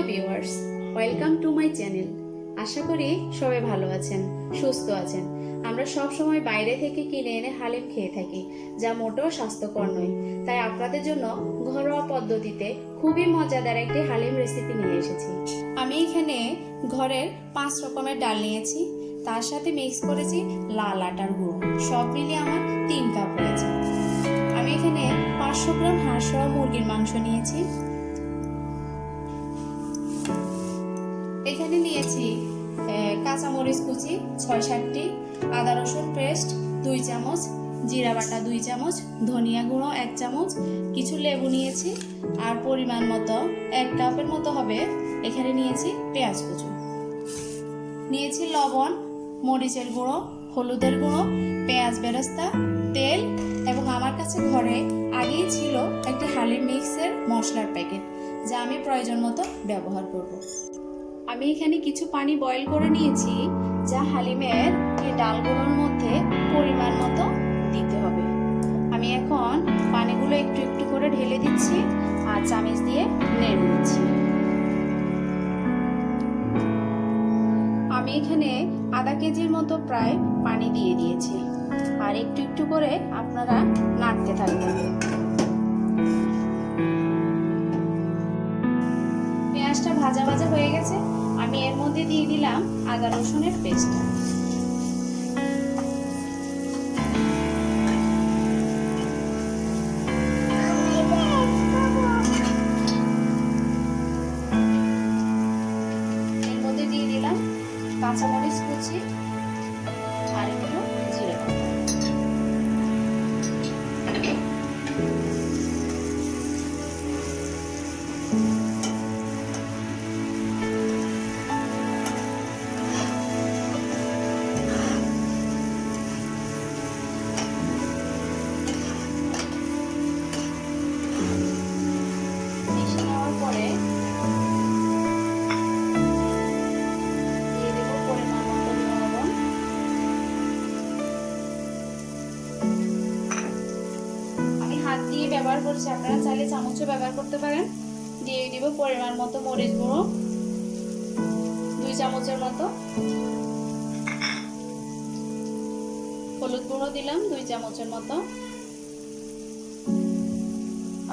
Viewers, welcome to my channel. আশা করি সবাই ভালো আছেন, সুস্থ আছেন। আমরা সব সময় বাইরে থেকে কিনে এনে হালিম খেয়ে থাকি, যা মোটেও স্বাস্থ্যকর নয়। তাই আপনাদের জন্য ঘরোয়া পদ্ধতিতে খুবই মজাদার একটি হালিম রেসিপি নিয়ে এসেছি। আমি এখানে ঘরের 5 রকমের ডাল নিয়েছি, তার সাথে মিক্স করেছি লাল আটার গুঁড়ো। সব মিলিয়ে আমার 3 কাপ হয়েছে। আমি এখানে 500 গ্রাম হাঁস সহ মুরগির মাংস নিয়েছি। এখানে নিয়েছি কাঁচামরিচ কুচি 6-7টি, আদা রসুন পেস্ট 2 চামচ, জিরা বাটা 2 চামচ, ধনিয়া গুঁড়ো 1 চামচ, কিছু লেবু নিয়েছি, আর পরিমাণ মতো 1 কাপের মতো হবে এখানে নিয়েছি পেঁয়াজ কুচি। নিয়েছি লবণ, মরিচের গুঁড়ো, হলুদের গুঁড়ো, পেঁয়াজ বেরেস্তা, তেল এবং আমার কাছে ঘরে আগেই ছিল একটি হালিম মিক্সের মশলার প্যাকেট, যা আমি প্রয়োজন মতো ব্যবহার করব। আমি এখানে কিছু পানি বয়েল করে নিয়েছি, যা হালিমের এই ডালগুলোর মধ্যে পরিমাণ মতো দিতে হবে। আমি এখন পানিগুলো একটু একটু করে ঢেলে দিচ্ছি আর চামচ দিয়ে নেড়ে দিচ্ছি। আমি এখানে আধা কেজির মতো প্রায় পানি দিয়ে দিয়েছি, আর একটু একটু করে আপনারা নাড়তে থাকবেন। পেঁয়াজটা ভাজা ভাজা হয়ে গেছে, আমি এর মধ্যে দিয়ে দিলাম আদা রসুনের পেস্টটা। এর মধ্যে দিয়ে দিলাম কাঁচামরিচ কুচি আর একটু জিরে বাটা। ব্যবহার করছি, আপনারা চাইলে চামচও ব্যবহার করতে পারেন। দিয়ে দিব পরিমাণ মতো মরিচ গুঁড়ো 2 চামচের মতো, হলুদ গুঁড়ো দিলাম 2 চামচের মতো।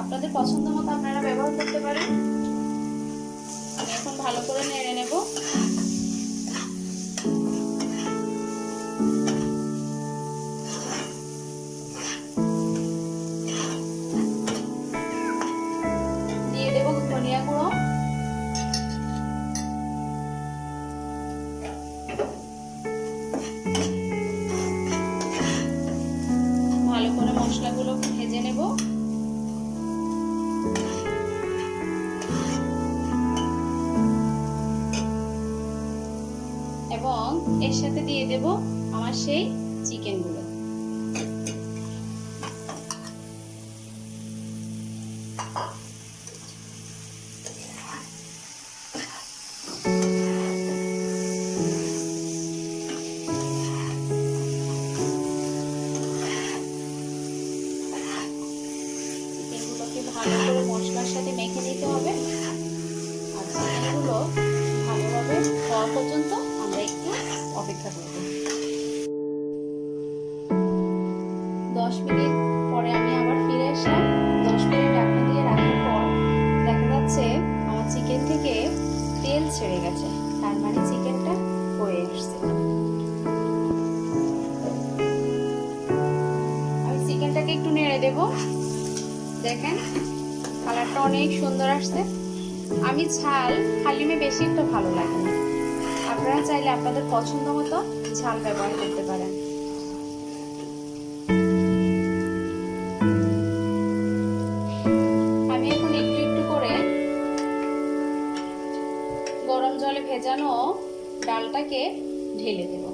আপনাদের পছন্দ মতো আপনারা ব্যবহার করতে পারেন। আমি এখন ভালো করে নেড়ে নেব। ধনিয়া গুঁড়ো, ভালো করে মশলাগুলো ভেজে নেব। এবং এর সাথে দিয়ে দেব আমার সেই চিকেনগুলো। ভালো করে মশলার সাথে মেখে নিতে হবে, আর চিকেনগুলো ভালোভাবে হওয়া পর্যন্ত আমরা একটু অপেক্ষা করব। 10 মিনিট পরে আমি আবার ফিরে আসলাম। 10 মিনিট ঢাকনা দিয়ে রাখার পর দেখা যাচ্ছে আমার চিকেন থেকে তেল ছেড়ে গেছে, তার মানে চিকেনটা হয়ে এসছে। আমি চিকেনটাকে একটু নেড়ে দেব। দেখেন কালারটা অনেক সুন্দর আসছে। আমি ঝাল হালিমে বেশি একটু ভালো লাগে না, আপনারা চাইলে আপনাদের পছন্দ মতো ঝাল ব্যবহার করতে পারেন। আমি এখন একটু একটু করে গরম জলে ভেজানো ডালটাকে ঢেলে দেব।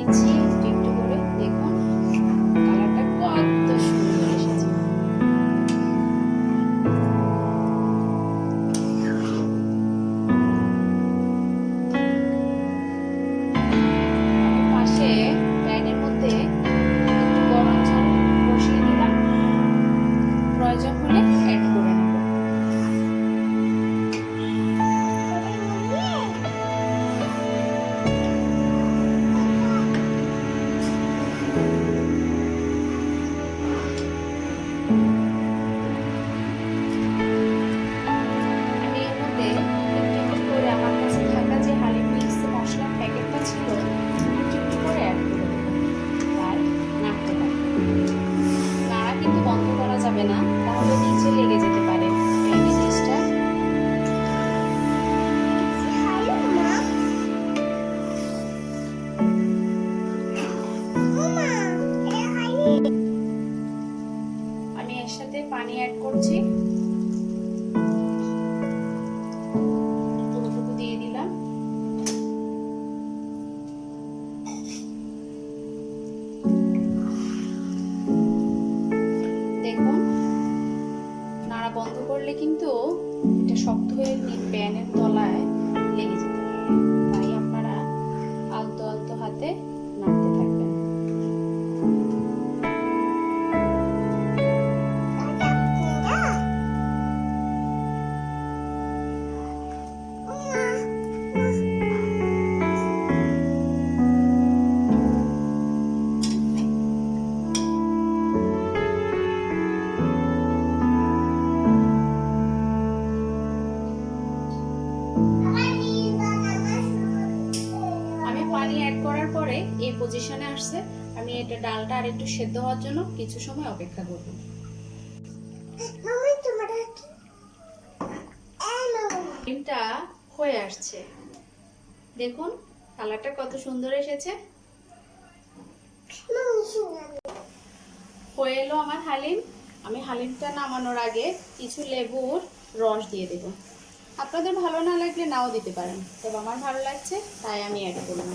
একটু একটু করে দেখুন কালারটা কত সুন্দর এসেছে। যাবে না, তাহলে নিচে লেগে যেতে পারে এই জিনিসটা। আমি এর সাথে পানি অ্যাড করছি, পুরোটুকু দিয়ে দিলাম। দেখুন, নাড়া বন্ধ করলে কিন্তু এটা শক্ত হয়ে প্যানের তলায় লেগে যেতে পারে, তাই আপনারা আলতো আলতো হাতে নাড়তে থাকবেন। পানি অ্যাড করার পরে এই পজিশনে আসছে, আমি এটা ডালটা আর একটু সেদ্ধ হওয়ার জন্য কিছু সময় অপেক্ষা করব। ডিমটা হয়ে আসছে, দেখুন কালারটা কত সুন্দর এসেছে। হয়ে এলো আমার হালিম। আমি হালিমটা নামানোর আগে কিছু লেবুর রস দিয়ে দেব। আপনাদের ভালো না লাগলে নাও দিতে পারেন, তবে আমার ভালো লাগছে তাই আমি অ্যাড করলাম।